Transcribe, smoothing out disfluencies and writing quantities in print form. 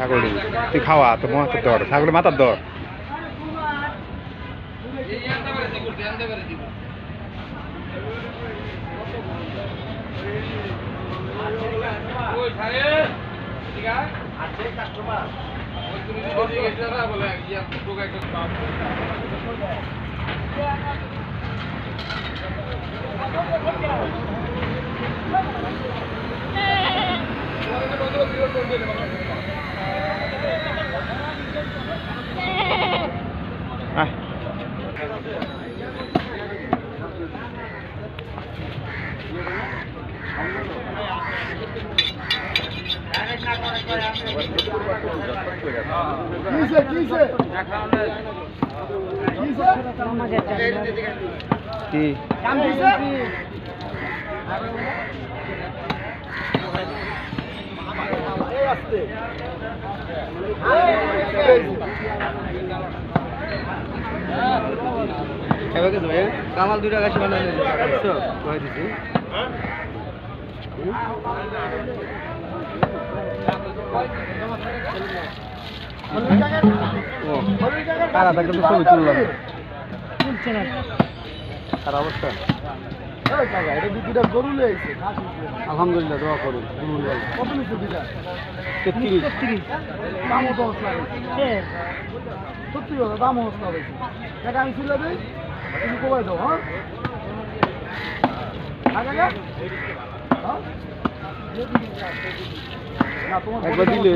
ছাগলটি তুই খাওয়া তো মাথার দর ছাগলের মাথার দর কি কামাল 2 টাকা শিবানা দিছি কারা থাকলে তো ছবি তুললাম আর অবস্থা আলহামদুলিল্লাহ দোয়া করুন সত্যি কথা দাম অবস্থা হয়েছে টাকা আমি ছিল তুমি কমাই দাও হ্যাঁ একবার দিলে